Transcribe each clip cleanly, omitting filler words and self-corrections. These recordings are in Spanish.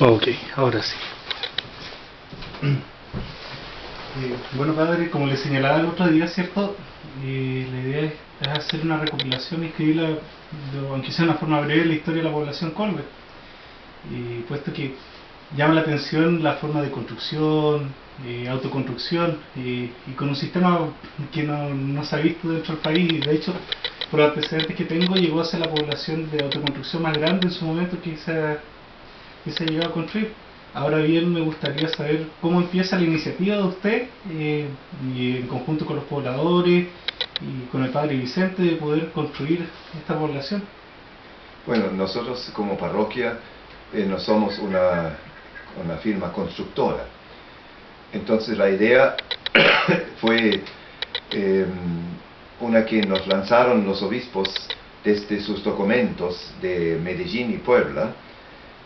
Ok, ahora sí. Bueno, padre, como le señalaba el otro día, ¿cierto? La idea es hacer una recopilación y escribirla, aunque sea de una forma breve, la historia de la población Colbert. Y puesto que llama la atención la forma de construcción, autoconstrucción, y con un sistema que no se ha visto dentro del país. Y de hecho, por los antecedentes que tengo, llegó a ser la población de autoconstrucción más grande en su momento que se ha llegado a construir. Ahora bien, me gustaría saber cómo empieza la iniciativa de usted, y en conjunto con los pobladores y con el padre Vicente, de poder construir esta población. Bueno, nosotros como parroquia no somos una firma constructora. Entonces la idea fue eh, una que nos lanzaron los obispos desde sus documentos de Medellín y Puebla,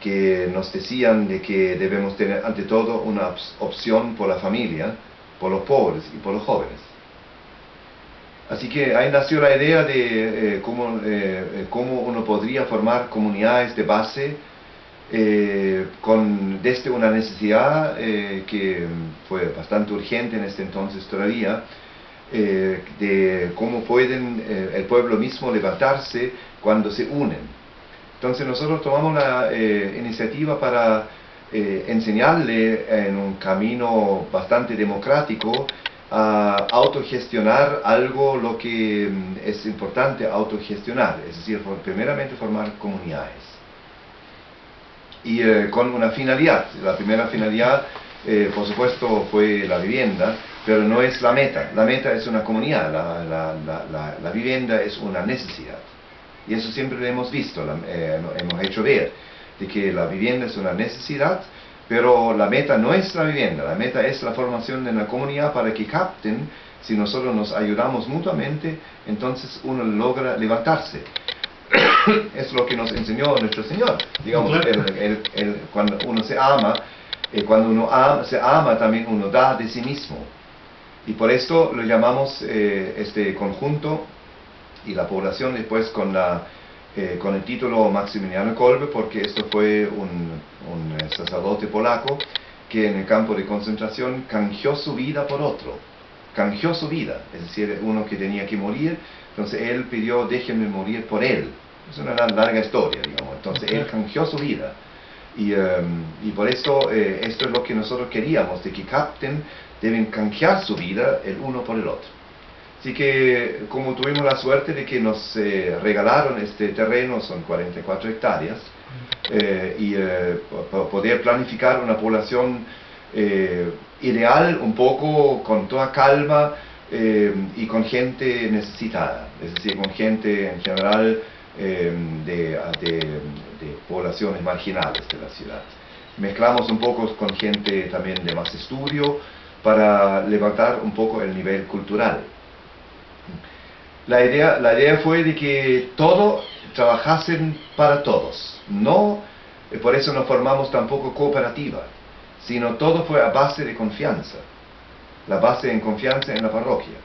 que nos decían de que debemos tener ante todo una opción por la familia, por los pobres y por los jóvenes. Así que ahí nació la idea de cómo uno podría formar comunidades de base desde una necesidad que fue bastante urgente en este entonces todavía, de cómo pueden el pueblo mismo levantarse cuando se unen. Entonces nosotros tomamos la iniciativa para enseñarle en un camino bastante democrático a autogestionar algo lo que es importante autogestionar, es decir, primeramente formar comunidades. Y con una finalidad. La primera finalidad, por supuesto, fue la vivienda, pero no es la meta. La meta es una comunidad, la vivienda es una necesidad. Y eso siempre lo hemos visto, hemos hecho ver, de que la vivienda es una necesidad, pero la meta no es la vivienda, la meta es la formación de la comunidad para que capten, si nosotros nos ayudamos mutuamente, entonces uno logra levantarse. Es lo que nos enseñó nuestro Señor. Digamos, cuando uno se ama, se ama también uno da de sí mismo. Y por esto lo llamamos este conjunto y la población después con el título Maximiliano Kolbe, porque esto fue un sacerdote polaco que en el campo de concentración canjeó su vida por otro. Canjeó su vida, es decir, uno que tenía que morir, entonces él pidió, déjenme morir por él. Es una larga historia, digamos. Entonces él canjeó su vida. Y por esto, esto es lo que nosotros queríamos, de que capten, deben canjear su vida el uno por el otro. Así que, como tuvimos la suerte de que nos regalaron este terreno, son 44 hectáreas, y poder planificar una población ideal, un poco con toda calma, y con gente necesitada, es decir, con gente en general de poblaciones marginales de la ciudad. Mezclamos un poco con gente también de más estudio para levantar un poco el nivel cultural. La idea fue de que todos trabajasen para todos. No, por eso no formamos tampoco cooperativa, sino todo fue a base de confianza. La base en confianza en la parroquia.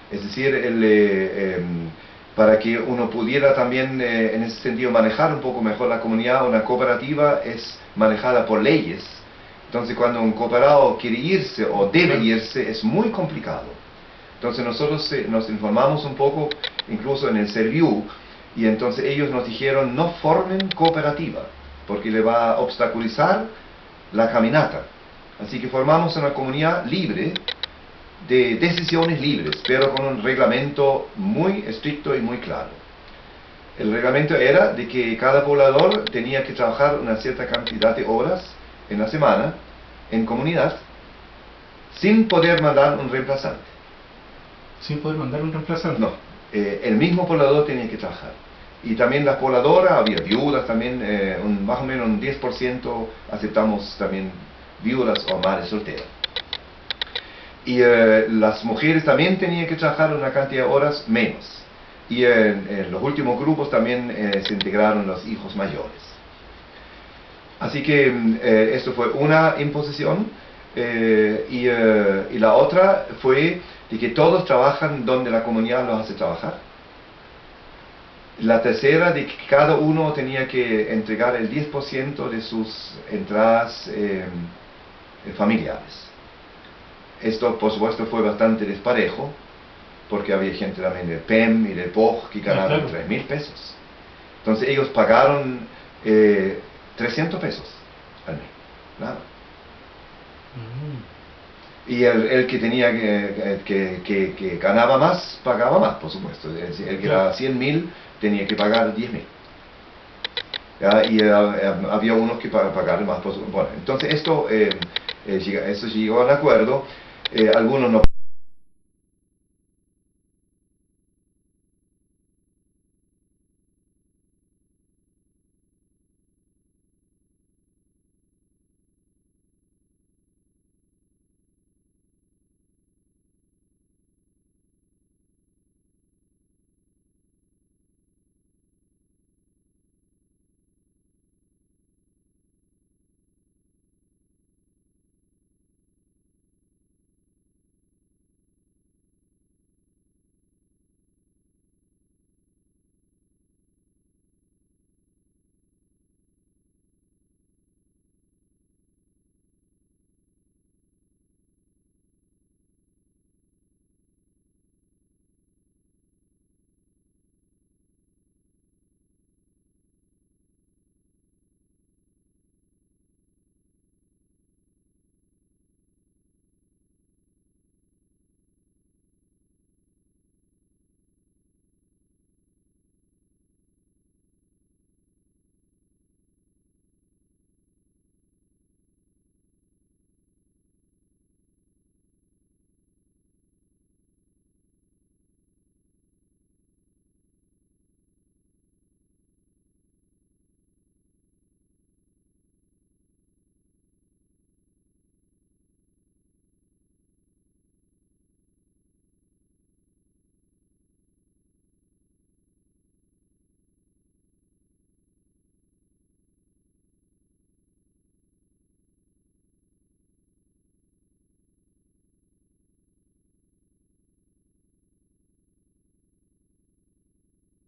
Es decir, para que uno pudiera también en ese sentido manejar un poco mejor la comunidad, una cooperativa es manejada por leyes. Entonces cuando un cooperado quiere irse o debe irse es muy complicado. Entonces nosotros nos informamos un poco, incluso en el Serviu, y entonces ellos nos dijeron no formen cooperativa, porque le va a obstaculizar la caminata. Así que formamos una comunidad libre, de decisiones libres, pero con un reglamento muy estricto y muy claro. El reglamento era de que cada poblador tenía que trabajar una cierta cantidad de horas en la semana, en comunidad, sin poder mandar un reemplazante. Sin poder mandar un reemplazante. No, el mismo poblador tenía que trabajar. Y también las pobladoras, había viudas también, más o menos un 10% aceptamos también viudas o madres solteras. Y las mujeres también tenían que trabajar una cantidad de horas menos. Y en los últimos grupos también se integraron los hijos mayores. Así que esto fue una imposición, y la otra fue de que todos trabajan donde la comunidad los hace trabajar. La tercera, de que cada uno tenía que entregar el 10% de sus entradas familiares. Esto, por supuesto, fue bastante desparejo, porque había gente también del PEM y del POG que ganaban 3.000 pesos. Entonces ellos pagaron 300 pesos al mes, nada. Y el que tenía que ganaba más, pagaba más, por supuesto. Es decir, el que era 100.000 tenía que pagar 10.000. Y había unos que pagaban más, por supuesto. Bueno, entonces esto llegó al acuerdo. Algunos no.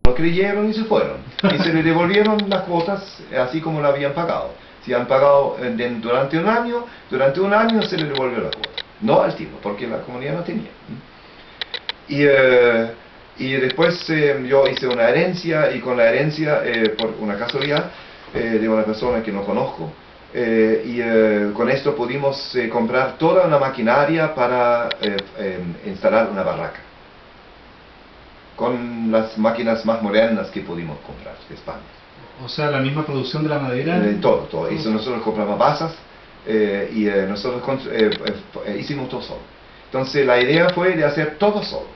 No creyeron y se fueron. Y se le devolvieron las cuotas así como la habían pagado. Si han pagado durante un año se le devolvió la cuota. No al tiro, porque la comunidad no tenía. Y después yo hice una herencia, y con la herencia, por una casualidad, de una persona que no conozco, con esto pudimos comprar toda una maquinaria para instalar una barraca, con las máquinas más modernas que pudimos comprar de España. O sea, la misma producción de la madera. Todo. Y nosotros compramos basas nosotros hicimos todo solo. Entonces la idea fue de hacer todo solo.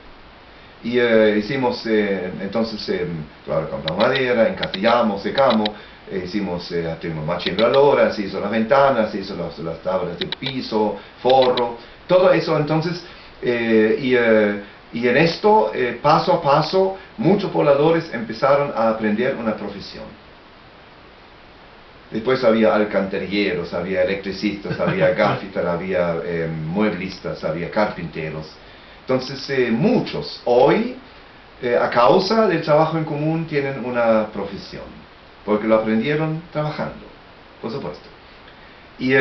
Y hicimos, claro, compramos madera, encastillamos, secamos, tuvimos machimbralora, se hizo las ventanas, se hizo las tablas de piso, forro, todo eso. Entonces, y en esto, paso a paso, muchos pobladores empezaron a aprender una profesión. Después había alcantarilleros, había electricistas, había gafitas, había mueblistas, había carpinteros. Entonces muchos hoy, a causa del trabajo en común, tienen una profesión, porque lo aprendieron trabajando, por supuesto. Y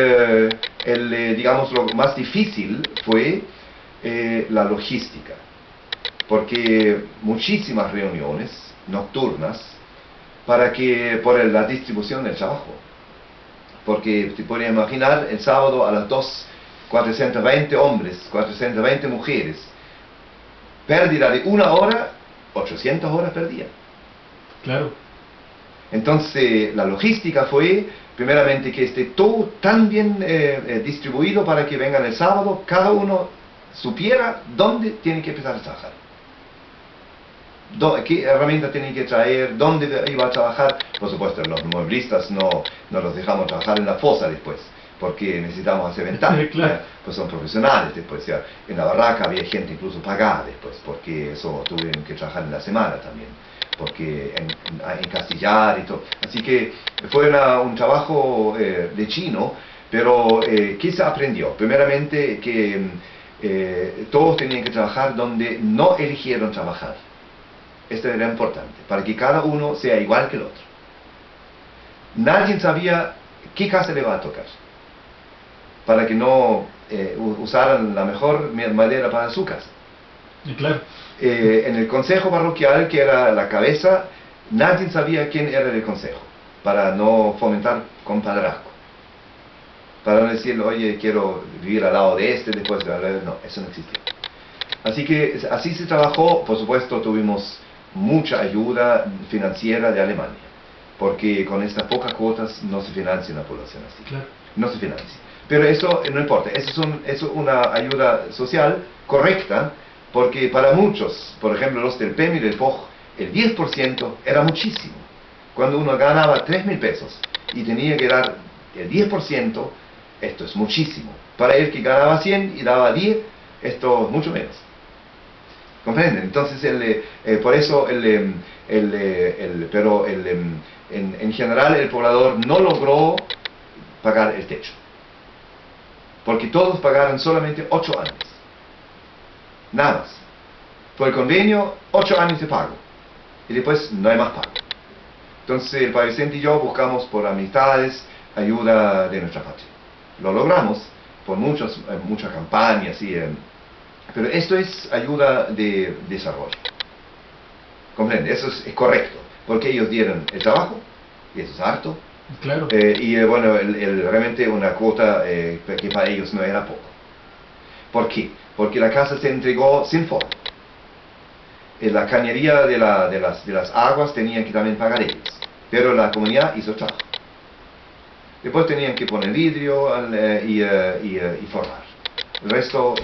digamos, lo más difícil fue la logística, porque muchísimas reuniones nocturnas por la distribución del trabajo. Porque te puedes imaginar, el sábado a las 2, 420 hombres, 420 mujeres, pérdida de una hora, 800 horas perdidas. Claro. Entonces la logística fue, primeramente, que esté todo tan bien distribuido para que vengan el sábado, cada uno supiera dónde tiene que empezar a trabajar, qué herramientas tenía que traer, dónde iba a trabajar. Por supuesto, los mueblistas no los dejamos trabajar en la fosa después, porque necesitamos hacer ventanas. Claro. Pues son profesionales después. Ya. En la barraca había gente incluso pagada después, porque eso tuvieron que trabajar en la semana también, porque encastillar y todo. Así que fue un trabajo de chino, pero ¿qué se aprendió? Primeramente que todos tenían que trabajar donde no eligieron trabajar. Esto era importante, para que cada uno sea igual que el otro. Nadie sabía qué casa le va a tocar, para que no usaran la mejor madera para su casa. Claro. En el consejo parroquial, que era la cabeza, nadie sabía quién era el consejo, para no fomentar compadrazgo. Para no decirle, oye, quiero vivir al lado de este, después de la... No, eso no existía. Así que así se trabajó. Por supuesto, tuvimos mucha ayuda financiera de Alemania, porque con estas pocas cuotas no se financia una población así. Claro. No se financia. Pero eso no importa, eso es una ayuda social correcta, porque para muchos, por ejemplo los del PEM y del POJ, el 10% era muchísimo. Cuando uno ganaba 3.000 pesos y tenía que dar el 10%, esto es muchísimo. Para el que ganaba 100 y daba 10, esto es mucho menos. ¿Comprenden? Entonces, por eso, en general el poblador no logró pagar el techo. Porque todos pagaron solamente 8 años. Nada más. Por el convenio, 8 años de pago. Y después no hay más pago. Entonces el Padre Vicente y yo buscamos por amistades ayuda de nuestra patria. Lo logramos por muchas campañas. Pero esto es ayuda de desarrollo. ¿Comprende? Eso es correcto. Porque ellos dieron el trabajo, y eso es harto. Claro. Bueno, realmente una cuota que para ellos no era poco. ¿Por qué? Porque la casa se entregó sin forma. La cañería de las aguas tenían que también pagar ellos, pero la comunidad hizo el trabajo. Después tenían que poner vidrio y forrar. El resto,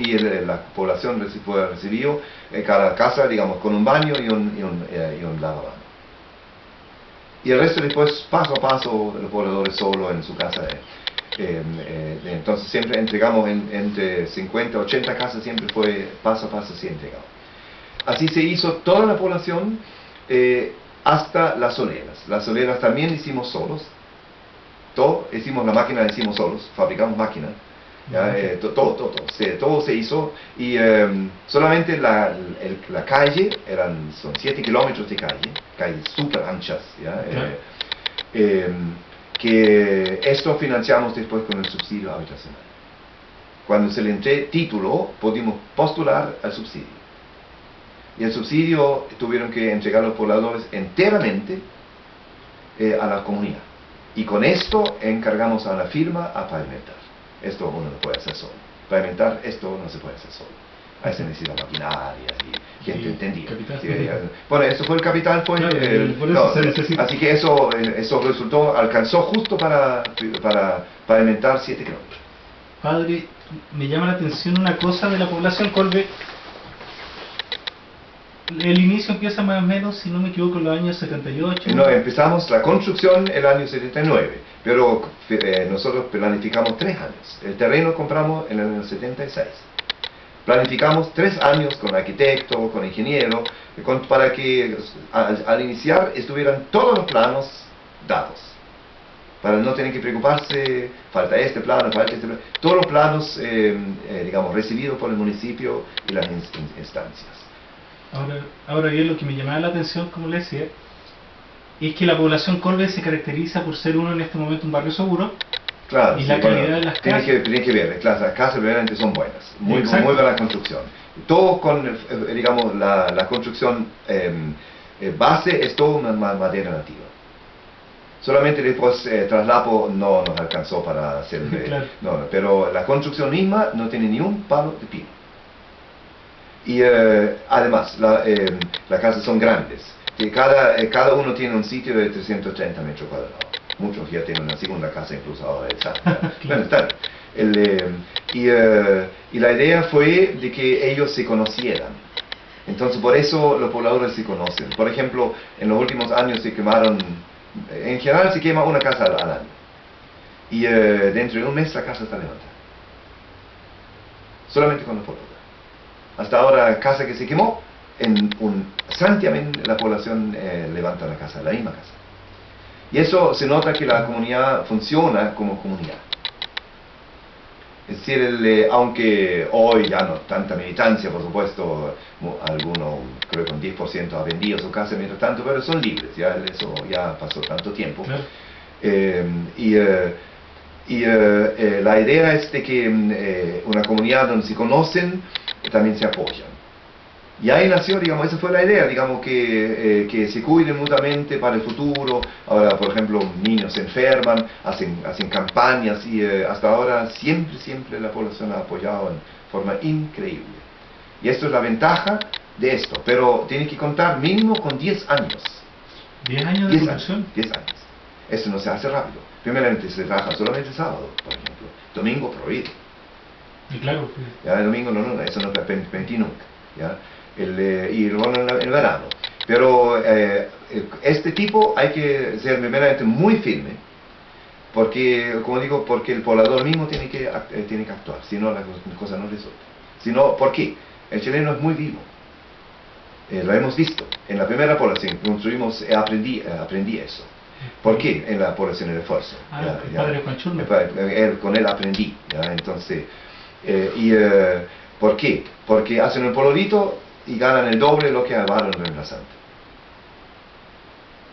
la población recibió cada casa, digamos, con un baño y un lavabo. Y el resto después, paso a paso, los pobladores solo en su casa. Entonces siempre entregamos entre 50 y 80 casas, siempre fue paso a paso, sí entregado. Así se hizo toda la población, hasta las soleras. Las soleras también hicimos solos. Todo, hicimos la máquina, hicimos solos, fabricamos máquina. Todo se hizo, y solamente la calle, son 7 kilómetros de calles súper anchas, que esto financiamos después con el subsidio habitacional. Cuando se le entregue título, pudimos postular al subsidio. Y el subsidio tuvieron que entregar los pobladores enteramente a la comunidad. Y con esto encargamos a la firma a pavimentar. Esto uno no puede hacer solo. Pavimentar, esto no se puede hacer solo. Ahí se necesita maquinaria y gente entendida. Bueno, eso fue el capital, así que eso alcanzó justo para pavimentar 7 kilómetros. Padre, me llama la atención una cosa de la población Colbe. El inicio empieza más o menos, si no me equivoco, en los años 78. No, empezamos la construcción el año 79, pero nosotros planificamos 3 años. El terreno compramos en el año 76. Planificamos 3 años con arquitecto, con ingeniero, para que al iniciar estuvieran todos los planos dados. Para no tener que preocuparse, falta este plano, falta este plano. Todos los planos, digamos, recibidos por el municipio y las instancias. Ahora bien, lo que me llamaba la atención, como le decía, es que la población Colbe se caracteriza por ser uno en este momento un barrio seguro. Claro, y la calidad de las casas. Tiene que ver, las casas realmente son buenas, muy buena construcción. Todo con, digamos, la construcción base es todo una madera nativa. Solamente después traslapo no nos alcanzó para hacer, claro. Pero la construcción misma no tiene ni un palo de pino. Y además, las casas son grandes. Cada uno tiene un sitio de 330 metros cuadrados. Muchos ya tienen una segunda casa incluso ahora. Bueno, está bien. Y la idea fue de que ellos se conocieran. Entonces por eso los pobladores se conocen. Por ejemplo, en los últimos años se quemaron, en general se quema una casa al año. Y dentro de un mes la casa está levantada. Solamente con los pobladores. Hasta ahora, casa que se quemó, en un santiamén la población levanta la casa, la misma casa. Y eso se nota que la comunidad funciona como comunidad. Es decir, aunque hoy ya no tanta militancia, por supuesto, alguno creo que un 10% ha vendido su casa mientras tanto, pero son libres, ya eso ya pasó tanto tiempo. Claro. La idea es de que una comunidad donde se conocen también se apoyan. Y ahí nació, digamos, esa fue la idea, digamos, que se cuiden mutuamente para el futuro. Ahora, por ejemplo, niños se enferman, hacen campañas y hasta ahora siempre la población ha apoyado en forma increíble. Y esto es la ventaja de esto, pero tiene que contar mínimo con 10 años. ¿10 años de producción? 10 años. Esto no se hace rápido. Primeramente se trabaja solamente sábado, por ejemplo. Domingo prohibido. Y claro. Ya el domingo no, eso no te permití nunca. ¿Ya? Y luego en el verano. Pero este tipo hay que ser primeramente muy firme, porque, como digo, porque el poblador mismo tiene que actuar, si no la cosa no resulta. Si no, ¿por qué? El chileno es muy vivo. Lo hemos visto. En la primera población construimos, aprendí eso. ¿Por qué? En la población del esfuerzo. El padre Juan Churno. Con él aprendí. ¿Ya? Entonces, ¿por qué? Porque hacen el polvorito y ganan el doble de lo que ganaron reemplazante.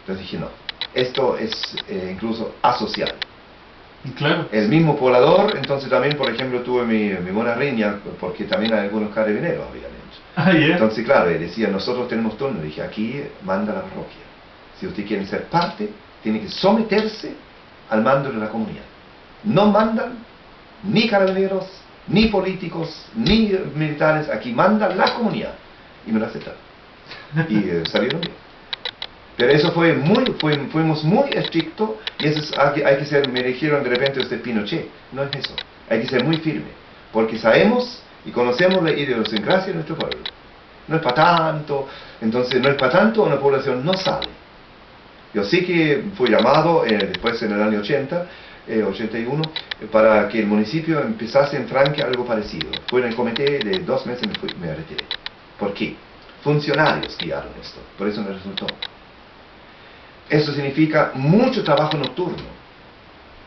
Entonces dije, no, esto es incluso asocial. Claro. El mismo poblador, entonces también, por ejemplo, tuve mi buena riña, porque también algunos carabineros habían hecho. Yeah. Entonces, claro, decía, nosotros tenemos turno. Dije, aquí manda la parroquia. Si usted quiere ser parte, tiene que someterse al mando de la comunidad. No mandan ni carabineros, ni políticos, ni militares, aquí manda la comunidad. Y me lo aceptaron. Y salieron bien. Pero eso fuimos muy estrictos, y eso es, hay que ser, me dijeron de repente usted Pinochet. No es eso. Hay que ser muy firme, porque sabemos y conocemos la idiosincrasia de nuestro pueblo. No es para tanto, entonces no es para tanto, una población no sale. Yo sí que fui llamado después en el año 81, para que el municipio empezase en Franque algo parecido. Fue en el comité de 2 meses me retiré. ¿Por qué? Funcionarios guiaron esto, por eso me resultó. Eso significa mucho trabajo nocturno,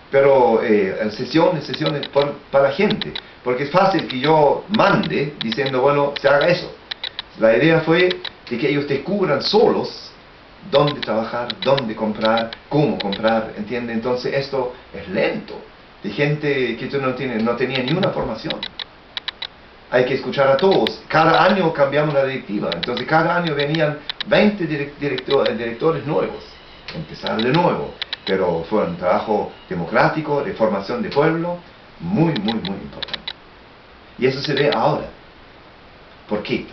pero sesiones para la gente, porque es fácil que yo mande diciendo, bueno, se haga eso. La idea fue de que ellos descubran solos dónde trabajar, dónde comprar, cómo comprar, ¿entiende? Entonces esto es lento, de gente que no tenía ni una formación. Hay que escuchar a todos. Cada año cambiamos la directiva, entonces cada año venían 20 directores nuevos. Empezar de nuevo, pero fue un trabajo democrático, de formación de pueblo, muy importante. Y eso se ve ahora. ¿Por qué?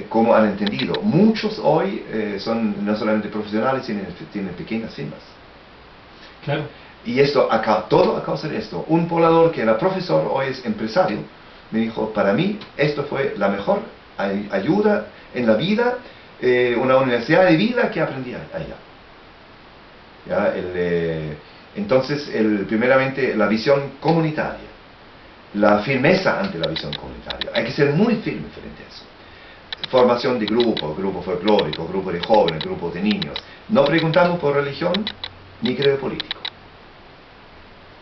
Como han entendido, muchos hoy son no solamente profesionales, tienen pequeñas firmas. Claro. Y esto, todo a causa de esto. Un poblador que era profesor, hoy es empresario, me dijo, para mí esto fue la mejor ayuda en la vida, una universidad de vida que aprendí allá. ¿Ya? Entonces, primeramente, la visión comunitaria, la firmeza ante la visión comunitaria. Hay que ser muy firme frente a eso. Formación de grupo folclórico, grupo de jóvenes, grupo de niños. No preguntamos por religión ni credo político.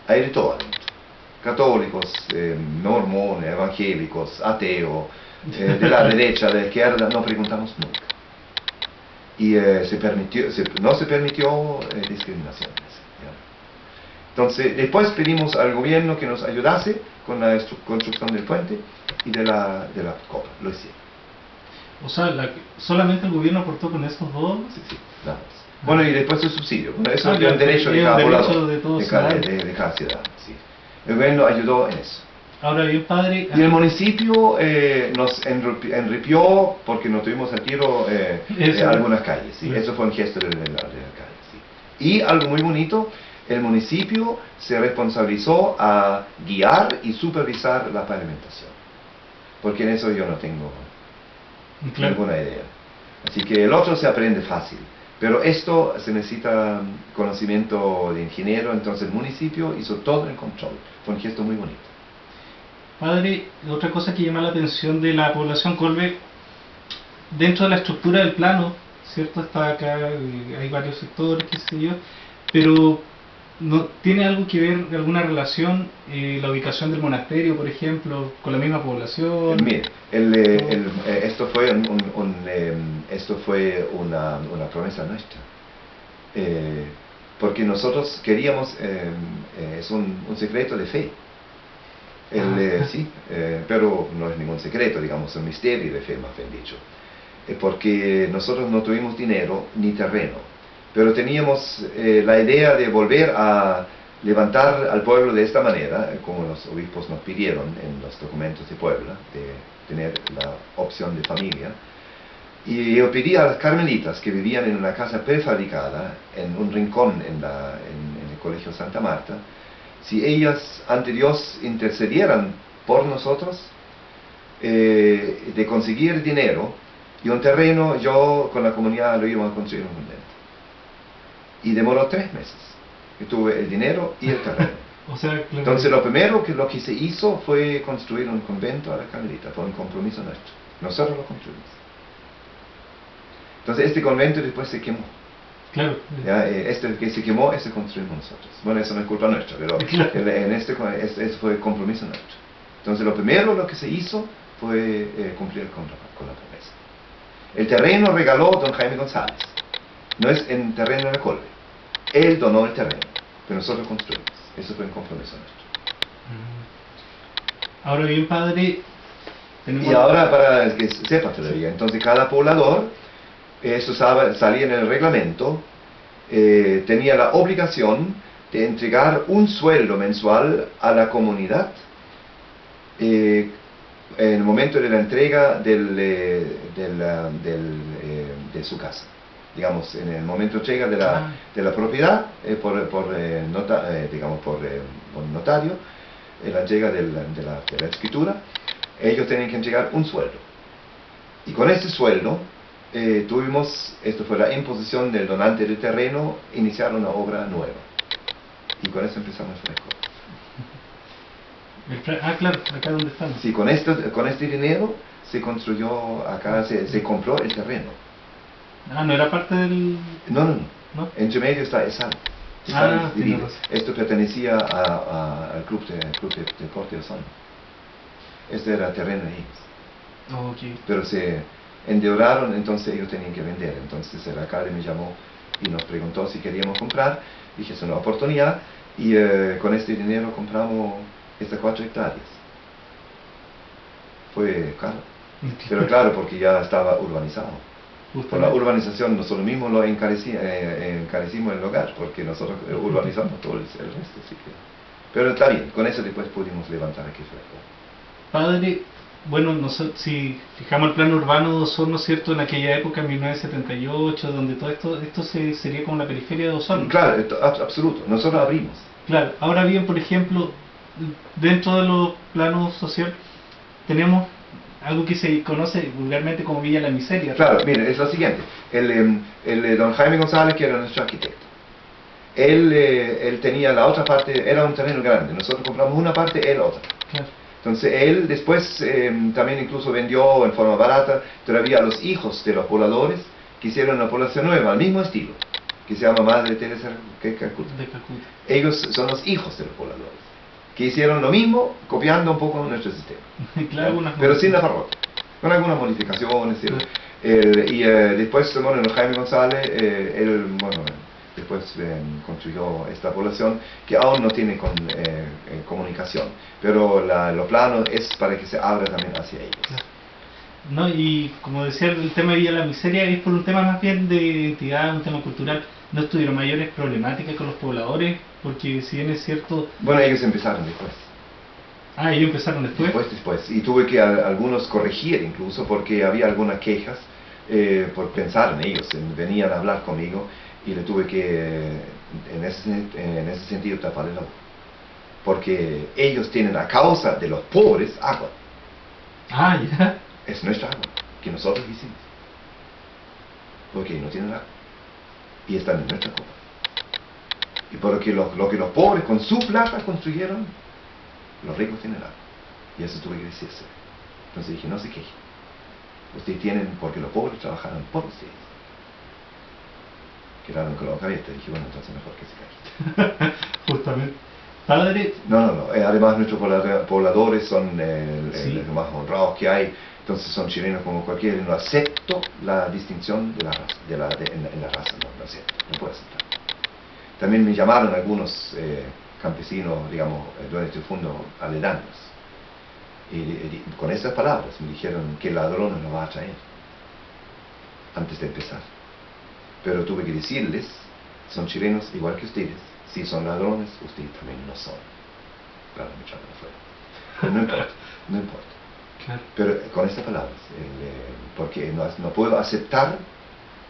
Hay de todo adentro. Católicos, mormones, evangélicos, ateos, de la derecha, de la izquierda, no preguntamos nunca. Y no se permitió discriminaciones. ¿Ya? Entonces, después pedimos al gobierno que nos ayudase con la construcción del puente y de la copa. Lo hicieron. O sea, solamente el gobierno aportó con estos dos. Sí, nada más. Bueno, y después el subsidio. Bueno, eso es el derecho de cada poblador, de cada ciudadano. Sí. El gobierno ayudó en eso. Ahora bien, padre... Y el municipio nos enripió porque no tuvimos al tiro algunas calles. ¿Sí? Eso fue un gesto del alcalde. ¿Sí? Y algo muy bonito, el municipio se responsabilizó a guiar y supervisar la pavimentación. Porque en eso yo no tengo ninguna idea. Así que el otro se aprende fácil. Pero esto se necesita conocimiento de ingeniero, entonces el municipio hizo todo el control. Fue un gesto muy bonito. Padre, otra cosa que llama la atención de la población Colbert, dentro de la estructura del plano, ¿cierto? Está acá, hay varios sectores, qué sé yo, pero ¿No tiene algo que ver, alguna relación, la ubicación del monasterio, por ejemplo, con la misma población? Mire, esto fue, esto fue una promesa nuestra. Porque nosotros queríamos, es un secreto de fe. Sí, pero no es ningún secreto, digamos, un misterio de fe, más bien dicho. Porque nosotros no tuvimos dinero ni terreno, pero teníamos la idea de volver a levantar al pueblo de esta manera, como los obispos nos pidieron en los documentos de Puebla, de tener la opción de familia. Y yo pedí a las carmelitas que vivían en una casa prefabricada, en un rincón en el Colegio Santa Marta, si ellas ante Dios intercedieran por nosotros, de conseguir dinero y un terreno, yo con la comunidad lo íbamos a construir un convento. Y demoró 3 meses, que tuve el dinero y el terreno. O sea, claro. Entonces lo primero lo que se hizo fue construir un convento a la carmelita, fue un compromiso nuestro. Nosotros lo construimos. Entonces este convento después se quemó. Claro. Ya, este que se quemó, este construimos nosotros. Bueno, eso no es culpa nuestra, pero claro. Este fue el compromiso nuestro. Entonces lo primero lo que se hizo fue cumplir con la promesa. El terreno regaló don Jaime González. No es en terreno de Colbe. Él donó el terreno, pero nosotros construimos. Eso fue un compromiso nuestro. Ahora bien, padre, y ahora para que sepa todavía, entonces cada poblador, eso salía en el reglamento, tenía la obligación de entregar un sueldo mensual a la comunidad en el momento de la entrega de su casa. Digamos, en el momento de entrega de la propiedad por un notario, en la entrega de la escritura, ellos tienen que entregar un sueldo. Y con ese sueldo esto fue la imposición del donante del terreno, iniciar una obra nueva. Y con eso empezamos la escuela. Claro, acá donde estamos. Sí, con este dinero se construyó acá, se compró el terreno. No era parte del... No. Entre medio está Esal. Esto pertenecía al club de Corte de Son. Este era terreno de ellos. Okay. Pero se endeudaron, entonces ellos tenían que vender. Entonces el alcalde me llamó y nos preguntó si queríamos comprar. Dije, es una oportunidad. Y con este dinero compramos estas 4 hectáreas. Fue caro. Pero claro, porque ya estaba urbanizado. Por la urbanización nosotros mismos lo encarecimos el lugar, porque nosotros urbanizamos todo el resto. Así que. Pero está bien, con eso después pudimos levantar aquí fuera. Padre, bueno, si fijamos el plano urbano de Osorno, ¿cierto? En aquella época, en 1978, donde todo esto sería como la periferia de Osorno. Claro, absoluto, nosotros abrimos. Claro, ahora bien, por ejemplo, dentro de los planos sociales, tenemos algo que se conoce vulgarmente como Villa La Miseria. Claro, mire, es lo siguiente. Don Jaime González, que era nuestro arquitecto, él tenía la otra parte, era un terreno grande. Nosotros compramos una parte, él otra. Claro. Entonces él después también incluso vendió en forma barata todavía a los hijos de los pobladores que hicieron una población nueva, al mismo estilo, que se llama Madre Teresa de Calcuta. Ellos son los hijos de los pobladores, que hicieron lo mismo, copiando un poco nuestro sistema. Claro, pero sin la parroquia, con algunas modificaciones. Después, bueno, Jaime González, después construyó esta población que aún no tiene comunicación, pero lo plano es para que se abra también hacia ellos. No, y como decía, el tema de Villa La Miseria es por un tema más bien de identidad, un tema cultural. ¿No tuvieron mayores problemáticas con los pobladores? Porque si bien es cierto... Bueno, ellos empezaron después. Ellos empezaron después. Después. Y tuve que algunos corregir incluso, porque había algunas quejas por pensar en ellos. Venían a hablar conmigo y le tuve que, en ese sentido, tapar el agua. Porque ellos tienen, a causa de los pobres, agua. Ya. Es nuestra agua, que nosotros hicimos. Porque no tienen agua. Y están en nuestra copa. Y porque lo que los pobres con su plata construyeron, los ricos tienen agua. Y eso tuve que decirse. Entonces dije, no se quejen. Ustedes tienen, porque los pobres trabajaron por ustedes. quedaron con la boca abierta. Dije, bueno, entonces mejor que se calle. Justamente. Padre. No. Además nuestros pobladores son Sí. los más honrados que hay. Entonces son chilenos como cualquiera. No acepto la distinción de la raza, en la raza. No acepto. No puedo aceptar. También me llamaron algunos campesinos, digamos, dueños de fondo aledaños. Y con esas palabras me dijeron que ladrones nos va a traer antes de empezar. Pero tuve que decirles, son chilenos igual que ustedes. Si son ladrones, ustedes también no son. Claro, me echaron afuera. Pero no importa, no importa. Claro. Pero con estas palabras, porque no puedo aceptar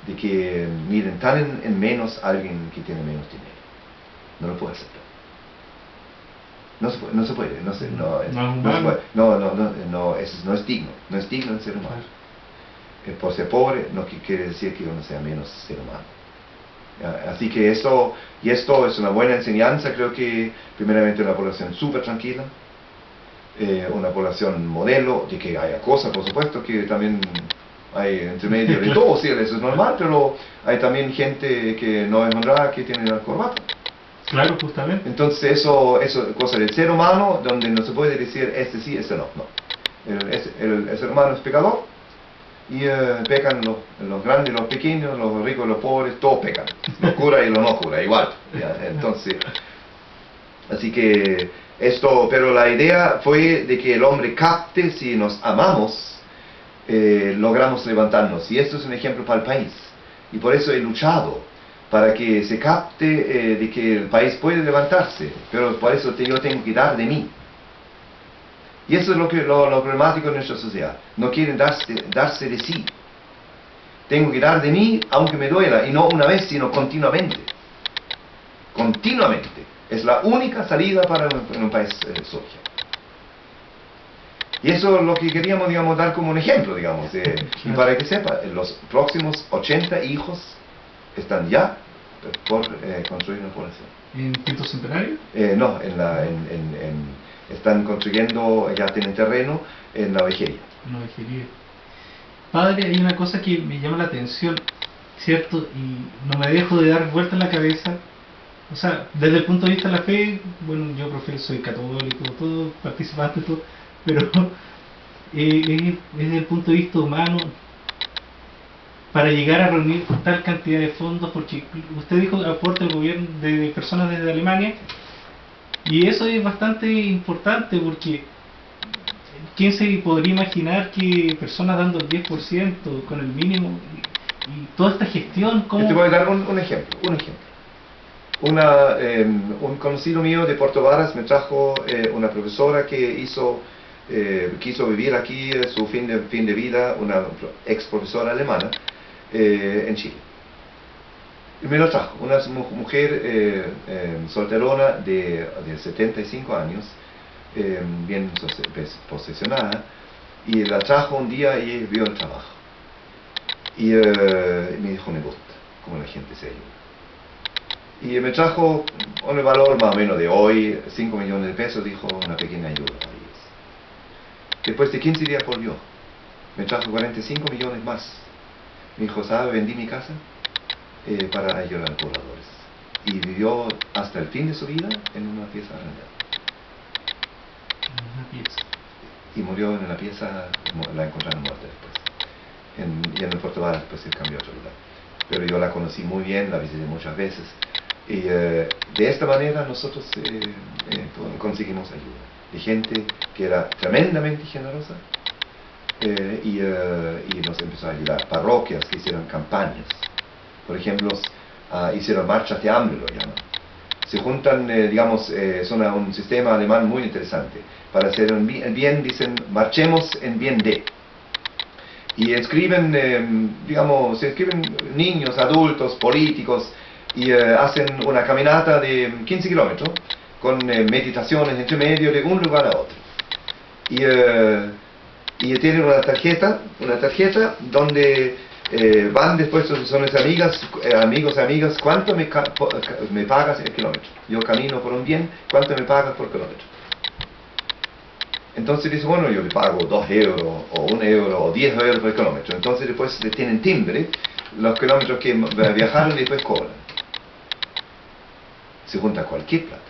de que miren tan en menos a alguien que tiene menos dinero. No lo puedo aceptar. No se puede, no se puede, eso no es digno, no es digno del ser humano. Por ser pobre no quiere decir que uno sea menos ser humano. Así que esto es una buena enseñanza. Creo que primeramente una población súper tranquila, una población modelo, de que haya cosas, por supuesto, que también hay entre medio de todo, sí, eso es normal, pero hay también gente que no es honrada, que tiene la corbata. Claro, justamente. Entonces eso es cosa del ser humano, donde no se puede decir este sí, este no. El ser humano es pecador, y pecan los grandes, los pequeños, los ricos, los pobres, todos pecan. Los cura y los no cura, igual. ¿Ya? Entonces, así que pero la idea fue de que el hombre capte, si nos amamos, logramos levantarnos. Y esto es un ejemplo para el país. Y por eso he luchado para que se capte de que el país puede levantarse, pero por eso yo tengo que dar de mí. Y eso es lo problemático de nuestra sociedad. No quieren darse de sí. Tengo que dar de mí aunque me duela, y no una vez, sino continuamente. Continuamente. Es la única salida para un país social. Y eso es lo que queríamos, digamos, dar como un ejemplo, digamos. Y para que sepa, los próximos 80 hijos están ya por construir una población. ¿En Quinto Centenario? No, están construyendo, ya tienen terreno en la vejería. En la vejería. Padre, hay una cosa que me llama la atención, ¿cierto? Y no me dejo de dar vuelta en la cabeza. O sea, desde el punto de vista de la fe, bueno, yo soy católico, todo, participante, todo, pero desde el punto de vista humano, para llegar a reunir tal cantidad de fondos, porque usted dijo aporte el gobierno de personas desde Alemania, y eso es bastante importante, porque ¿quién se podría imaginar que personas dando el 10% con el mínimo y toda esta gestión? ¿Cómo? Te voy a dar un ejemplo. Un conocido mío de Puerto Varas me trajo una profesora que quiso vivir aquí su fin de vida, una ex profesora alemana en Chile. Y me lo trajo, una mujer solterona de 75 años, bien posesionada, y la trajo un día y vio el trabajo. Y me dijo, me gusta cómo la gente se ayuda. Y me trajo un valor más o menos de hoy, 5 millones de pesos, dijo, una pequeña ayuda para ellos. Después de 15 días volvió, me trajo 45 millones más. Me dijo, ¿sabe? Vendí mi casa para ayudar a los pobladores. Y vivió hasta el fin de su vida en una pieza arrendada. Una pieza. Y murió en la pieza, la encontraron muerta después. Y en el Puerto Varas después se cambió a otro lugar. Pero yo la conocí muy bien, la visité muchas veces. Y de esta manera nosotros conseguimos ayuda de gente que era tremendamente generosa, y nos empezó a ayudar. Parroquias que hicieron campañas, por ejemplo, hicieron marchas de hambre, lo llaman. Se juntan, digamos, es un sistema alemán muy interesante. Para hacer el bien, dicen, marchemos en bien de. Y escriben, digamos, se escriben niños, adultos, políticos, y hacen una caminata de 15 kilómetros con meditaciones entre medio de un lugar a otro. Y tienen una tarjeta donde van después, son las amigos y amigas, ¿cuánto me pagas el kilómetro? Yo camino por un bien, ¿cuánto me pagas por kilómetro? Entonces dice, bueno, yo le pago 2 euros, o 1 euro, o 10 euros por kilómetro. Entonces después tienen timbre, los kilómetros que viajaron y después cobran. Se junta cualquier plata.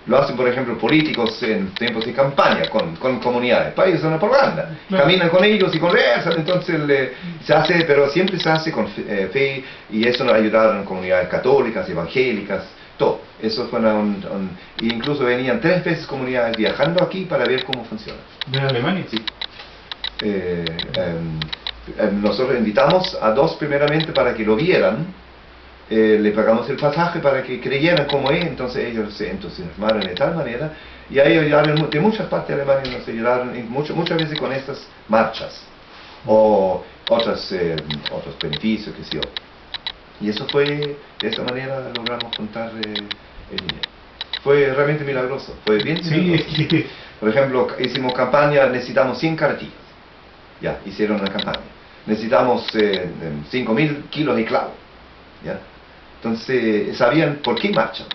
Lo hacen, por ejemplo, políticos en tiempos de campaña con comunidades. Para ellos es una propaganda. Claro. Caminan con ellos y conversan, entonces se hace, pero siempre se hace con fe, y eso nos ayudaron en comunidades católicas, evangélicas, todo. Eso fue y incluso venían 3 veces comunidades viajando aquí para ver cómo funciona. ¿De Alemania? Sí. Nosotros invitamos a 2 primeramente para que lo vieran. Le pagamos el pasaje para que creyeran cómo es, entonces ellos se entusiasmaron de tal manera, y ahí ayudaron de muchas partes de Alemania, nos ayudaron y muchas veces con estas marchas o otros beneficios, que sé yo. Y eso fue, de esta manera logramos juntar el dinero. Fue realmente milagroso, fue bien milagroso. Sí. Por ejemplo, hicimos campaña, necesitamos 100 cartillas. Ya, hicieron una campaña. Necesitamos 5.000 kilos de clavo. ¿Ya? Entonces, sabían por qué marchan.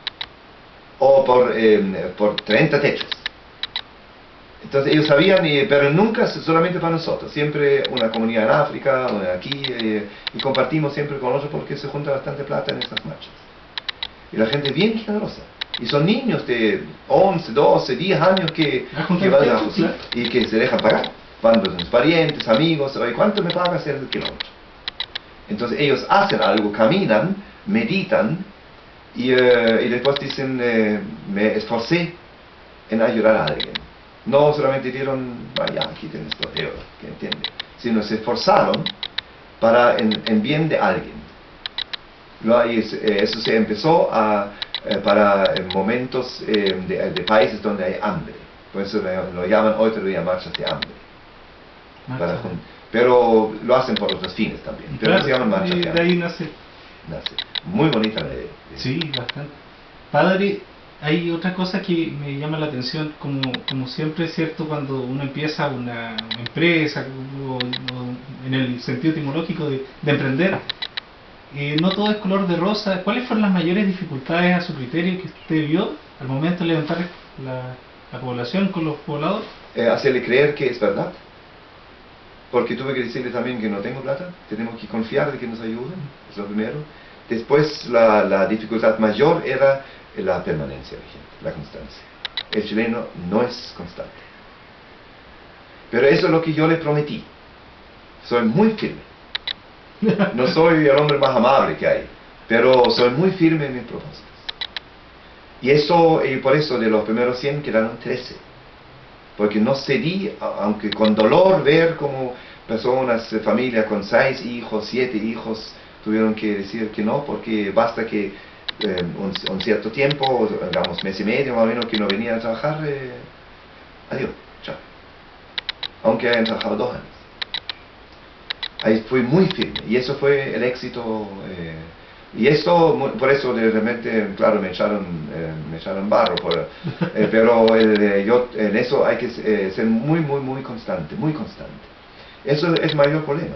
O por 30 techos. Entonces, ellos sabían, pero nunca solamente para nosotros. Siempre una comunidad en África, una aquí, y compartimos siempre con otros porque se junta bastante plata en estas marchas. Y la gente es bien generosa. Y son niños de 11, 12, 10 años que van a y que se dejan pagar. Van sus parientes, amigos, oye, ¿cuánto me pagas el kilómetro? Entonces ellos hacen algo, caminan, meditan y después dicen, me esforcé en ayudar a alguien. No solamente dieron, vaya, aquí tienes 2 euros, que entiende, sino se esforzaron para en bien de alguien. Eso se empezó para momentos de países donde hay hambre. Por eso lo llaman hoy todavía marchas de hambre. Pero lo hacen por otros fines también. Pero Claro, se llaman marchas de de hambre. ahí nace. Muy bonita la idea. Sí, bastante. Padre, hay otra cosa que me llama la atención, como siempre es cierto, cuando uno empieza una empresa, o en el sentido etimológico de emprender, no todo es color de rosa. ¿Cuáles fueron las mayores dificultades a su criterio que usted vio al momento de levantar la población con los pobladores? Hacerle creer que es verdad. Porque tuve que decirle también que no tengo plata, tenemos que confiar de que nos ayuden, es lo primero. Después la dificultad mayor era la permanencia vigente, la constancia. El chileno no es constante. Pero eso es lo que yo le prometí. Soy muy firme. No soy el hombre más amable que hay, pero soy muy firme en mis propósitos. Y eso, y por eso de los primeros 100 quedaron 13. Porque no cedí, aunque con dolor ver cómo personas, familias con 6 hijos, 7 hijos, tuvieron que decir que no, porque basta que un cierto tiempo, digamos mes y medio más o menos, que no venían a trabajar, adiós, chao. Aunque hayan trabajado 2 años. Ahí fui muy firme, y eso fue el éxito. Y esto, por eso de repente, claro, me echaron barro, pero yo en eso hay que ser muy constante, muy constante. Eso es el mayor problema.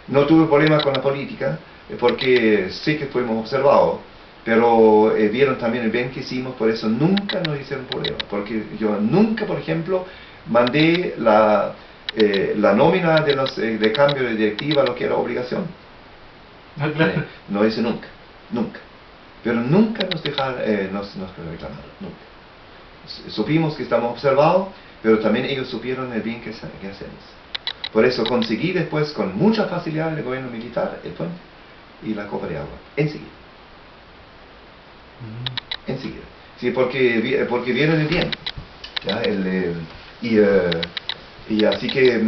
No tuve problema con la política, porque sé que fuimos observados, pero vieron también el bien que hicimos, por eso nunca nos hicieron problema, porque yo nunca, por ejemplo, mandé la nómina de cambio de directiva, lo que era obligación. Claro. No hice nunca, pero nunca nos dejaron, nos reclamaron, nunca. Supimos que estamos observados, pero también ellos supieron el bien que hacemos. Por eso conseguí después con mucha facilidad el gobierno militar, el puente y la copa de agua, enseguida. Enseguida. Sí, porque vieron el bien. ¿Ya? Y así que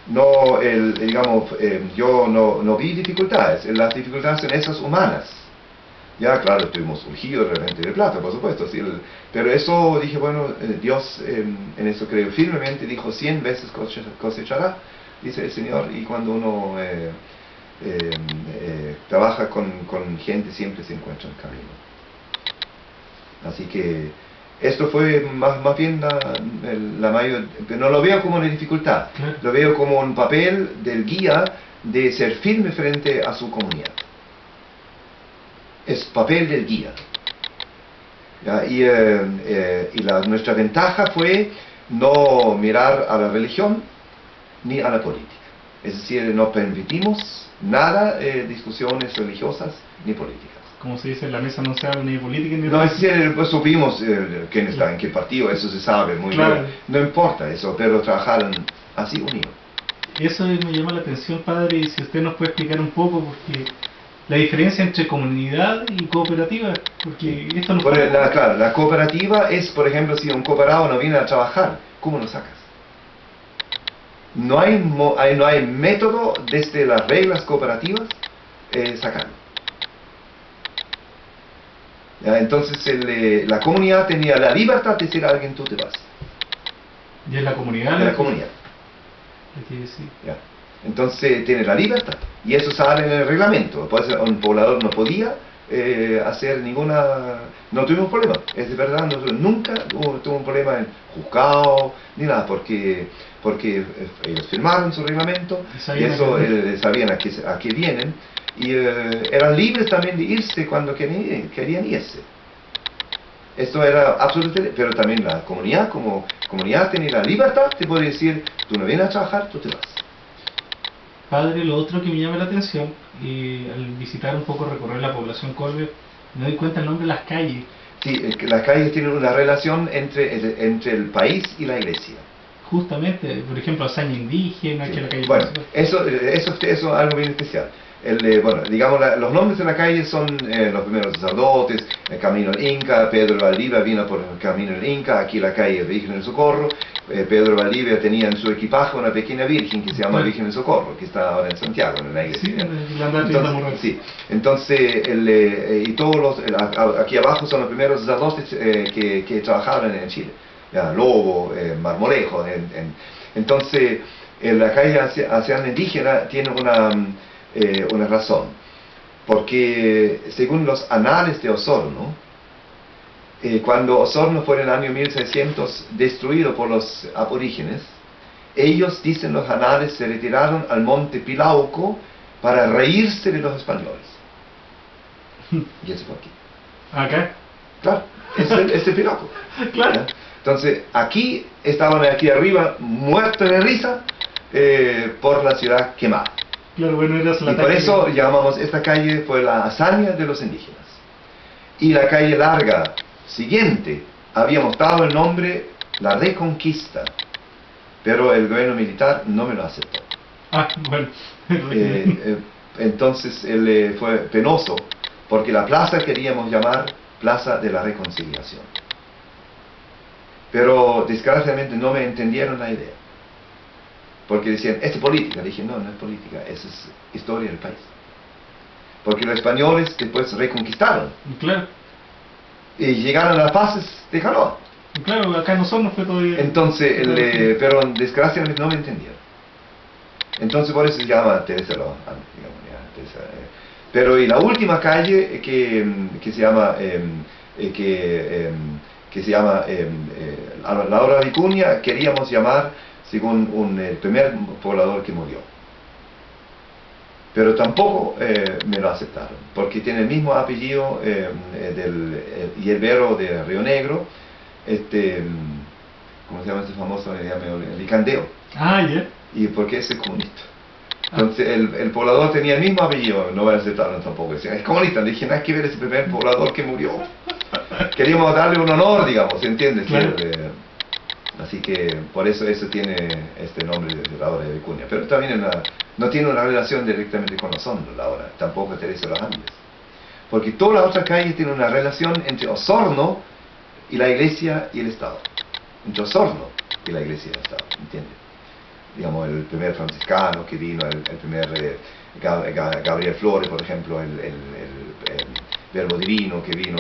digamos, yo no vi dificultades. Las dificultades son esas humanas. Ya, claro, estuvimos urgidos realmente de plata, por supuesto. ¿Sí? Pero eso dije, bueno, Dios en eso creo firmemente, dijo 100 veces cosechará, dice el Señor, y cuando uno trabaja con gente siempre se encuentra en camino. Así que esto fue más bien la mayor, pero no lo veo como una dificultad, lo veo como un papel del guía de ser firme frente a su comunidad. Es papel del guía. ¿Ya? Y nuestra ventaja fue no mirar a la religión ni a la política. Es decir, no permitimos nada, discusiones religiosas ni políticas. Como se dice, en la mesa no se habla ni de política ni de No, es política. decir, pues supimos quién está en qué partido, eso se sabe muy Claro. bien. No importa eso, pero trabajaron así unidos. Eso me llama la atención, padre, y si usted nos puede explicar un poco, porque la diferencia entre comunidad y cooperativa, porque esto no Bueno, claro, la cooperativa es, por ejemplo, si un cooperado no viene a trabajar, ¿cómo lo sacas? No hay método desde las reglas cooperativas sacarlo. Ya, entonces la comunidad tenía la libertad de decir a alguien tú te vas. Y es la comunidad. De la comunidad. Sí. Ya. Entonces tiene la libertad. Y eso sale en el reglamento. Pues, un poblador no podía hacer ninguna... No tuvimos problema. Es de verdad, nosotros nunca tuvimos un problema en juzgado ni nada, porque ellos firmaron su reglamento y eso sabían a qué vienen. Y eran libres también de irse cuando querían irse. Esto era absolutamente, pero también la comunidad, como comunidad, tenía la libertad de poder decir, tú no vienes a trabajar, tú te vas. Padre, lo otro que me llama la atención, al visitar un poco, recorrer la población Colbert, me doy cuenta el nombre de las calles. Sí, las calles tienen una relación entre el país y la iglesia. Justamente, por ejemplo, hazaña indígena, Sí. que la calle... Bueno, eso es algo bien especial. Bueno, digamos, los nombres de la calle son los primeros sacerdotes, el camino del Inca, Pedro de Valdivia vino por el camino del Inca, aquí la calle Virgen del Socorro. Pedro de Valdivia tenía en su equipaje una pequeña virgen que se llama Virgen del Socorro, que está ahora en Santiago, en la iglesia. Sí, entonces y todos aquí abajo son los primeros sacerdotes que trabajaron en Chile. Ya, Lobo, Marmolejo. Entonces, la calle hacia indígena tiene una razón, porque según los anales de Osorno, cuando Osorno fue en el año 1600 destruido por los aborígenes, ellos, dicen los anales, se retiraron al monte Pilauco para reírse de los españoles. Y eso fue aquí. ¿Acá? Claro, es el Pilauco. Claro. ¿Ya? Entonces, estaban aquí arriba, muertos de risa, por la ciudad quemada. Claro, bueno, era Y por eso llamamos esta calle, fue la hazaña de los indígenas. Y la calle larga siguiente, habíamos dado el nombre La Reconquista, pero el gobierno militar no me lo aceptó. Bueno. Entonces fue penoso, porque la plaza queríamos llamar Plaza de la Reconciliación. Pero desgraciadamente no me entendieron la idea. Porque decían, ¿es política? Dije, no, no es política, esa es historia del país. Porque los españoles después reconquistaron. Claro. Y llegaron a las paces de Canoa. Claro, acá no fue todavía. Entonces, pero desgraciadamente no me entendieron. Entonces por eso se llama Teresa Loján, digamos, ya, Teresa, pero y la última calle que se llama Laura Vicuña queríamos llamar según el primer poblador que murió, pero tampoco me lo aceptaron porque tiene el mismo apellido del hierbero de Río Negro, ¿cómo se llama este famoso? Ricandeo. Ya. Y porque ese es comunista. Entonces el poblador tenía el mismo apellido, no me aceptaron tampoco. Decían, es comunista. Le dije, nada que ver ese primer poblador que murió. Queríamos darle un honor, digamos, ¿entiendes? Claro. Así que por eso tiene este nombre de Laura de Vicuña. Pero también no tiene una relación directamente con Osorno, Laura, tampoco Teresa de los Andes. Porque todas las otras calles tienen una relación entre Osorno y la iglesia y el Estado. Entre Osorno y la iglesia y el Estado, ¿entiendes? Digamos, el primer franciscano que vino, el primer Gabriel Flores, por ejemplo, el Verbo Divino que vino,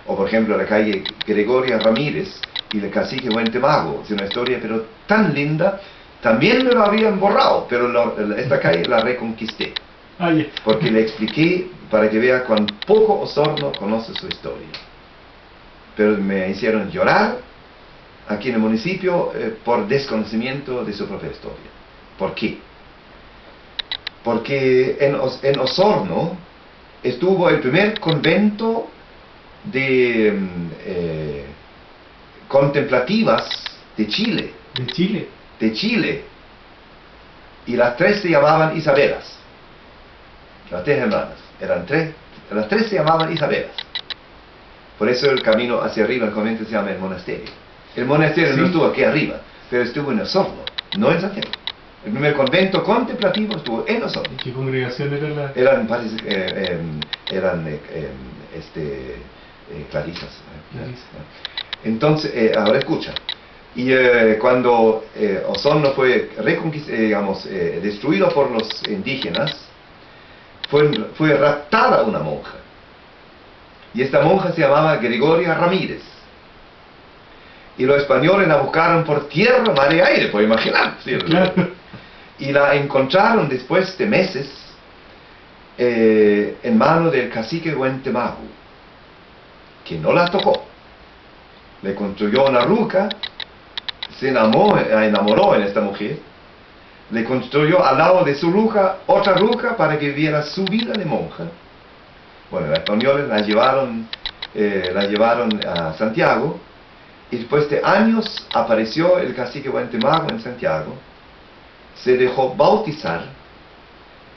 o por ejemplo la calle Gregoria Ramírez y el cacique Huentemago. Es una historia pero tan linda, también me lo habían borrado, pero esta calle la reconquisté, porque le expliqué para que vea cuán poco Osorno conoce su historia. Pero me hicieron llorar aquí en el municipio por desconocimiento de su propia historia. ¿Por qué? Porque en Osorno estuvo el primer convento de contemplativas de Chile. ¿De Chile? De Chile. Y las tres se llamaban Isabelas. Las tres hermanas. Las tres se llamaban Isabelas. Por eso el camino hacia arriba, el convento se llama el monasterio. El monasterio no estuvo aquí arriba, pero estuvo en Osorno, no en Santiago. El primer convento contemplativo estuvo en Osorno. ¿Qué congregación era la...? Eran clarisas. Entonces, ahora escucha. Y cuando Osorno fue destruido por los indígenas, fue raptada una monja. Y esta monja se llamaba Gregoria Ramírez. Y los españoles la buscaron por tierra, mar y aire, puede imaginar. ¿Sí? Claro. Y la encontraron después de meses en manos del cacique Huentemagu, que no la tocó. Le construyó una ruca, se enamoró en esta mujer, le construyó al lado de su ruca otra ruca para que viviera su vida de monja. Bueno, los españoles la llevaron a Santiago, y después de años apareció el cacique Huentemagu en Santiago, se dejó bautizar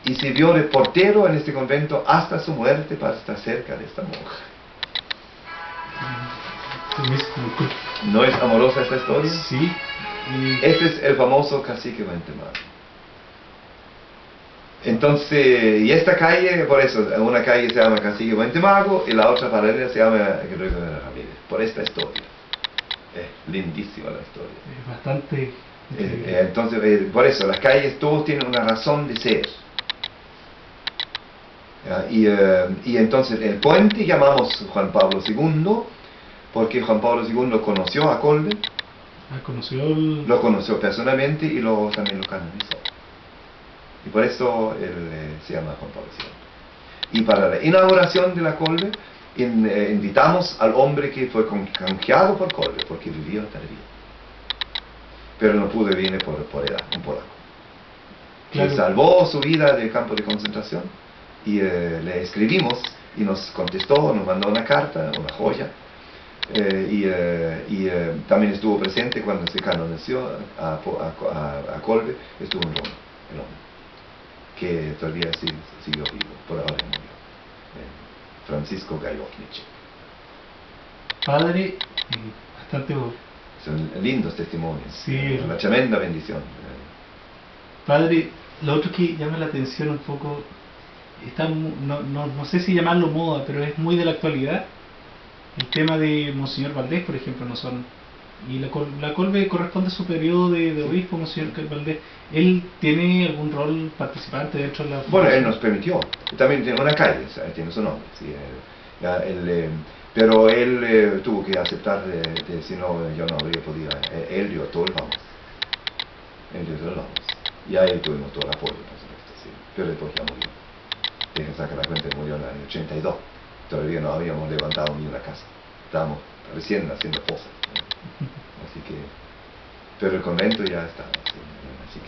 y sirvió de portero en este convento hasta su muerte para estar cerca de esta monja. ¿No es amorosa esta historia? Sí. Este es el famoso cacique Huentemagu. Entonces, y esta calle, por eso, una calle se llama Cacique Huentemagu y la otra paralela se llama Gregorio Ramírez, por esta historia. Es lindísima la historia. Es bastante... entonces, por eso, las calles todos tienen una razón de ser. Y entonces, el puente llamamos Juan Pablo II, porque Juan Pablo II conoció a Kolbe. Lo conoció personalmente y también lo canonizó. Y por eso él se llama Juan Pablo II. Y para la inauguración de la Kolbe, invitamos al hombre que fue canjeado por Kolbe, porque vivió tardío. Pero no pudo venir por edad, un polaco. Claro. Que salvó su vida del campo de concentración. Y le escribimos y nos contestó, nos mandó una carta, una joya. También estuvo presente cuando se canonizó a Kolbe, estuvo en Roma, el hombre, que todavía siguió vivo, por ahora murió. Francisco Gajowniczek. Padre, bastante bueno. Son lindos testimonios. Sí. Una tremenda bendición. Padre, lo otro que llama la atención un poco, no sé si llamarlo moda, pero es muy de la actualidad. El tema de Monseñor Valdés, por ejemplo, no son. Y la Kolbe corresponde a su periodo de obispo, Monseñor Valdés. ¿Él tiene algún rol participante dentro de la fundación? Bueno, él nos permitió. También tiene una calle, tiene su nombre. Sí, pero él tuvo que aceptar, si no, yo no habría podido. Él dio todo el vamos. Y ahí tuvimos todo el apoyo, por supuesto, sí. Pero después ya murió. Dejen sacar la cuenta, murió en el año 82. Todavía no habíamos levantado ni una casa. Estábamos recién haciendo cosas. Así que... Pero el convento ya estaba. Así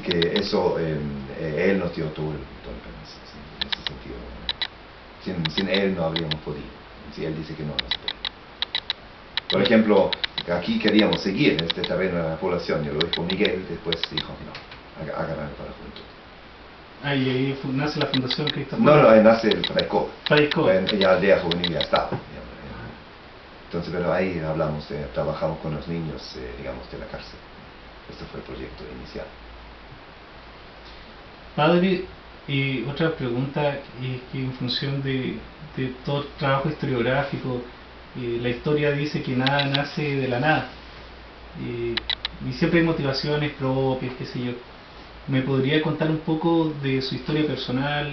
que eso, él nos dio todo el permiso, ¿sí? En ese sentido. Sin él no habríamos podido. Si él dice que no se puede. Por ejemplo, aquí queríamos seguir en este terreno de la población. Y lo dijo Miguel, después dijo no, hagan algo para juntos. Y ahí nace la Fundación Cristo. No, ahí nace el Fraico. Ya aldea juvenil ya estaba. Entonces, pero ahí hablamos, trabajamos con los niños, digamos, de la cárcel. Este fue el proyecto inicial. Padre, y otra pregunta es que en función de todo el trabajo historiográfico, la historia dice que nada nace de la nada. Y siempre hay motivaciones propias, qué sé yo. ¿Me podría contar un poco de su historia personal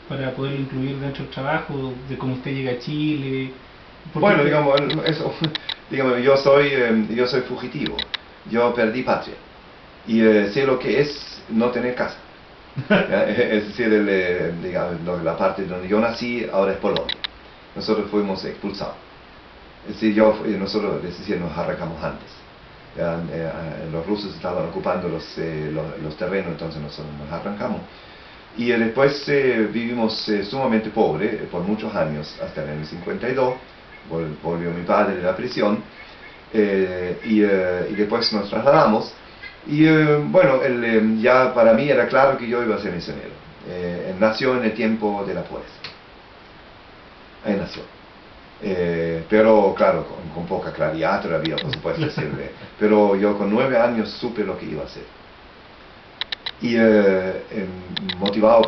para poderlo incluir dentro del trabajo, de cómo usted llega a Chile? Bueno, digamos, yo soy fugitivo, yo perdí patria y sé lo que es no tener casa. Es decir, la parte donde yo nací ahora es Polonia. Nosotros fuimos expulsados. Es decir, nosotros nos arrancamos antes. Los rusos estaban ocupando los terrenos, entonces nosotros nos arrancamos. Y después vivimos sumamente pobre por muchos años, hasta el año 52. Volvió mi padre de la prisión y después nos trasladamos Y bueno, ya para mí era claro que yo iba a ser misionero. Él nació en el tiempo de la pobreza. Ahí nació. Pero claro, con poca claridad todavía, por supuesto, pero yo con 9 años supe lo que iba a hacer. Y motivado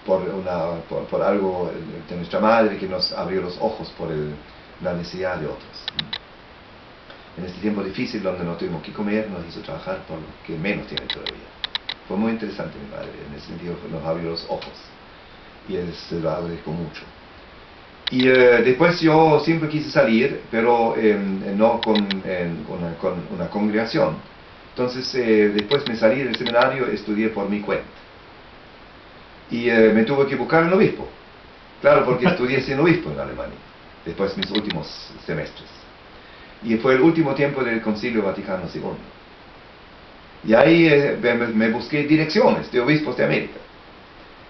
por algo de nuestra madre que nos abrió los ojos por la necesidad de otros. En este tiempo difícil donde no tuvimos que comer, nos hizo trabajar por lo que menos tiene todavía. Fue muy interesante mi madre, en ese sentido nos abrió los ojos y se lo agradezco mucho. Y después yo siempre quise salir, pero no con una congregación. Entonces después me salí del seminario, estudié por mi cuenta. Y me tuve que buscar un obispo. Claro, porque estudié sin obispo en Alemania, después de mis últimos semestres. Y fue el último tiempo del Concilio Vaticano II. Y ahí me busqué direcciones de obispos de América.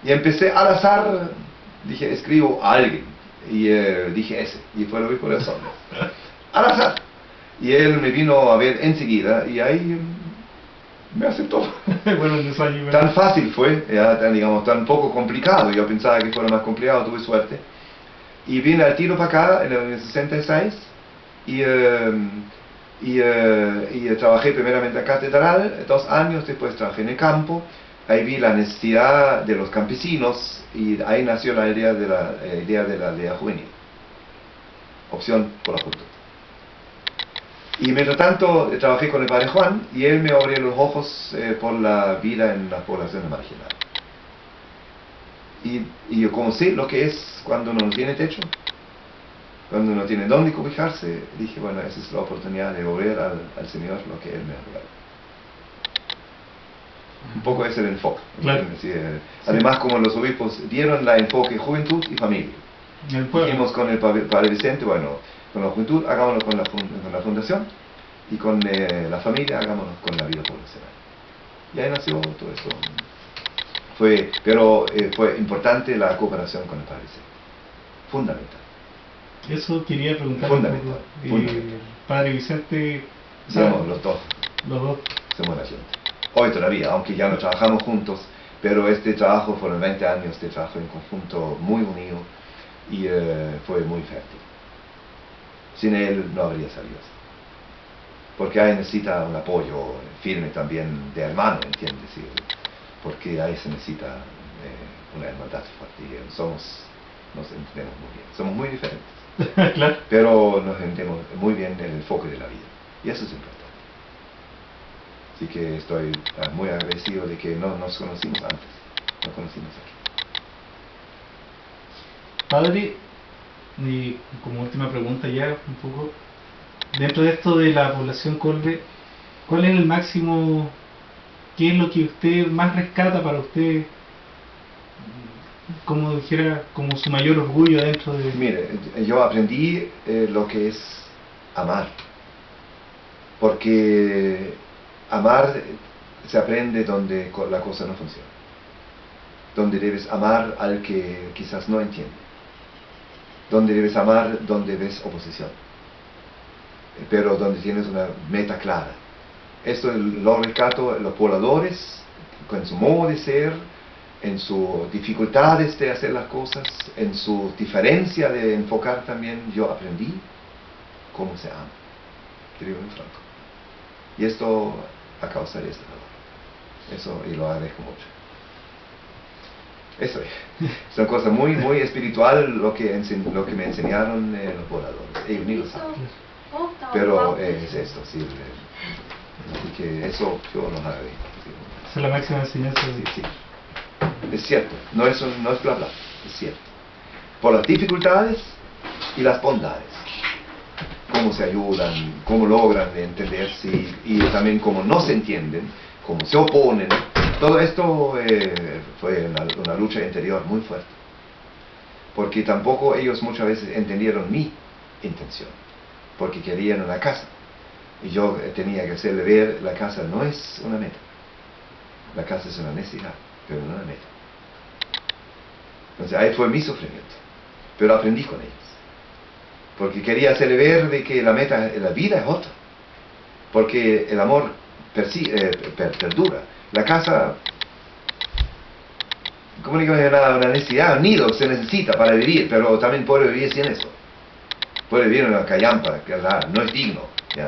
Y empecé al azar, dije, escribo a alguien. Y dije ese, y fue el obispo de Osorno. Al azar. Y él me vino a ver enseguida, y ahí me aceptó. Bueno, tan fácil fue, digamos, tan poco complicado. Yo pensaba que fuera más complicado, tuve suerte. Y vine al tiro para acá, en el 66, y trabajé primeramente en la catedral, 2 años, después trabajé en el campo. Ahí vi la necesidad de los campesinos y ahí nació la idea de la aldea juvenil. Opción por la juventud. Y mientras tanto trabajé con el padre Juan y él me abrió los ojos por la vida en las poblaciones marginadas. Y yo como sé lo que es cuando uno no tiene techo, cuando uno no tiene dónde cobijarse, dije, bueno, esa es la oportunidad de volver al Señor lo que Él me ha regalado. Un poco ese es el enfoque. Claro. Además, como los obispos dieron la enfoque juventud y familia. Dijimos con el padre Vicente, bueno, con la juventud hagámoslo con la fundación y con la familia hagámoslo con la vida poblacional. Y ahí nació todo esto. Pero fue importante la cooperación con el padre Vicente. Fundamental. Eso quería preguntar. Fundamental. El padre Vicente. Somos los dos. Los dos. Somos la gente. Hoy todavía, aunque ya no trabajamos juntos, pero este trabajo fueron 20 años de trabajo en conjunto muy unido y fue muy fértil. Sin él no habría salido así. Porque ahí necesita un apoyo firme también de hermano, ¿entiendes? Sí, porque ahí se necesita una hermandad fuerte y nos entendemos muy bien. Somos muy diferentes, claro. Pero nos entendemos muy bien en el enfoque de la vida. Y eso es importante. Así que estoy muy agradecido de que no nos conocimos antes, nos conocimos aquí. Padre, y como última pregunta ya, un poco, dentro de esto de la población Colbe, ¿cuál es el máximo, qué es lo que usted más rescata para usted, como dijera, como su mayor orgullo dentro de...? Mire, yo aprendí lo que es amar, porque amar se aprende donde la cosa no funciona, donde debes amar al que quizás no entiende, donde debes amar donde ves oposición, pero donde tienes una meta clara. Esto lo rescato los pobladores, con su modo de ser, en sus dificultades de hacer las cosas, en su diferencia de enfocar también. Yo aprendí cómo se ama, te digo en franco. Y esto a causa de este valor. Eso, y lo agradezco mucho. Eso es una cosa muy, muy espiritual lo que me enseñaron los pobladores. Ellos ni lo saben. Pero es esto, sí. Así que eso yo los agradezco. Sí. Esa es la máxima enseñanza. Sí, sí. Es cierto, no es bla bla, es cierto. Por las dificultades y las bondades. Cómo se ayudan, cómo logran entenderse y también cómo no se entienden, cómo se oponen. Todo esto fue una lucha interior muy fuerte. Porque tampoco ellos muchas veces entendieron mi intención. Porque querían una casa. Y yo tenía que hacerle ver, la casa no es una meta. La casa es una necesidad, pero no una meta. Entonces ahí fue mi sufrimiento. Pero aprendí con ellos. Porque quería hacerle ver de que la meta, la vida es otra. Porque el amor perdura. La casa, como digo, es una necesidad, un nido se necesita para vivir, pero también puede vivir sin eso. Puede vivir en una callampa, que no es digno, ¿ya?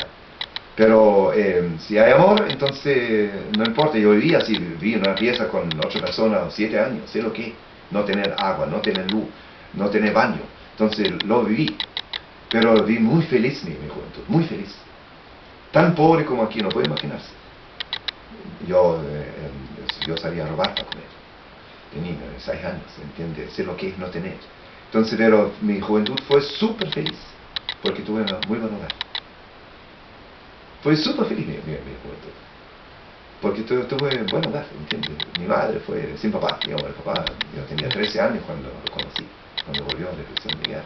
Pero si hay amor, entonces no importa. Yo vivía así, viví en una pieza con 8 personas, 7 años, sé lo que es no tener agua, no tener luz, no tener baño. Entonces lo viví. Pero viví muy feliz mi juventud, muy feliz. Tan pobre como aquí, no puede imaginarse. Yo salía a robar para comer. Tenía 6 años, ¿entiendes? Sé lo que es no tener. Entonces, pero mi juventud fue súper feliz, porque tuve una muy buena hogar. Fue súper feliz mi juventud, porque tuve buen hogar, ¿entiendes? Mi madre fue sin papá, digamos, el papá, yo tenía 13 años cuando lo conocí, cuando volvió a la depresión de guerra.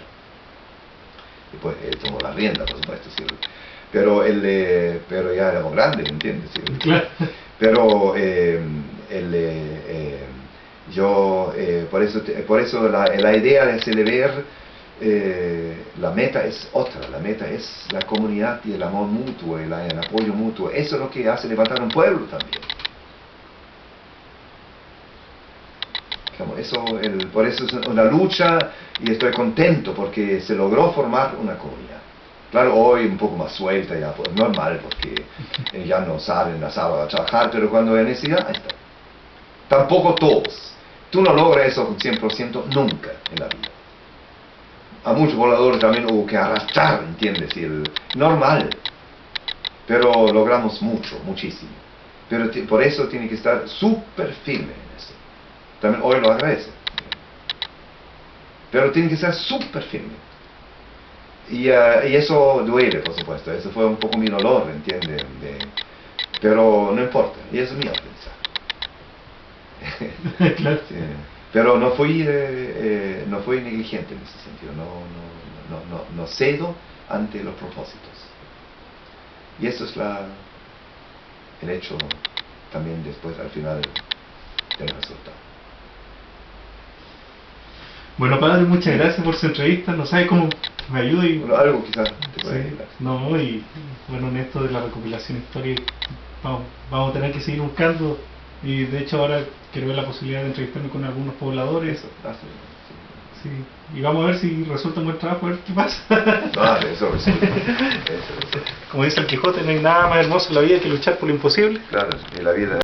Después él tomó la rienda, por supuesto, ¿sí? Pero ya éramos grandes, ¿entiendes? ¿Sí? Claro. Pero por eso la idea de celebrar, la meta es otra, la meta es la comunidad y el amor mutuo, el apoyo mutuo. Eso es lo que hace levantar un pueblo también. Por eso es una lucha, y estoy contento porque se logró formar una comunidad. Claro, hoy un poco más suelta, ya pues normal, porque ya no salen a sábado a trabajar, pero cuando hay necesidad, ahí está. Tampoco todos. Tú no logras eso con 100% nunca en la vida. A muchos voladores también hubo que arrastrar, ¿entiendes? Normal. Pero logramos mucho, muchísimo. Pero por eso tiene que estar súper firme en eso. También hoy lo agradece. Pero tiene que estar súper firme. Y eso duele, por supuesto. Eso fue un poco mi dolor, ¿entiendes? Pero no importa. Y eso es mi aprendizaje. Claro. Sí. Pero no fui negligente en ese sentido. No cedo ante los propósitos. Y eso es el hecho también después, al final, del resultado. Bueno, padre, muchas gracias por su entrevista. No sabe cómo me ayuda y... Bueno, algo quizás te puede Sí, ayudar. no, y bueno, en esto de la recopilación histórica vamos a tener que seguir buscando, y de hecho ahora quiero ver la posibilidad de entrevistarme con algunos pobladores. Eso, Sí, y vamos a ver si resulta un buen trabajo, a ver qué pasa. eso resulta. Eso. Como dice el Quijote, no hay nada más hermoso en la vida que luchar por lo imposible. Claro, y la vida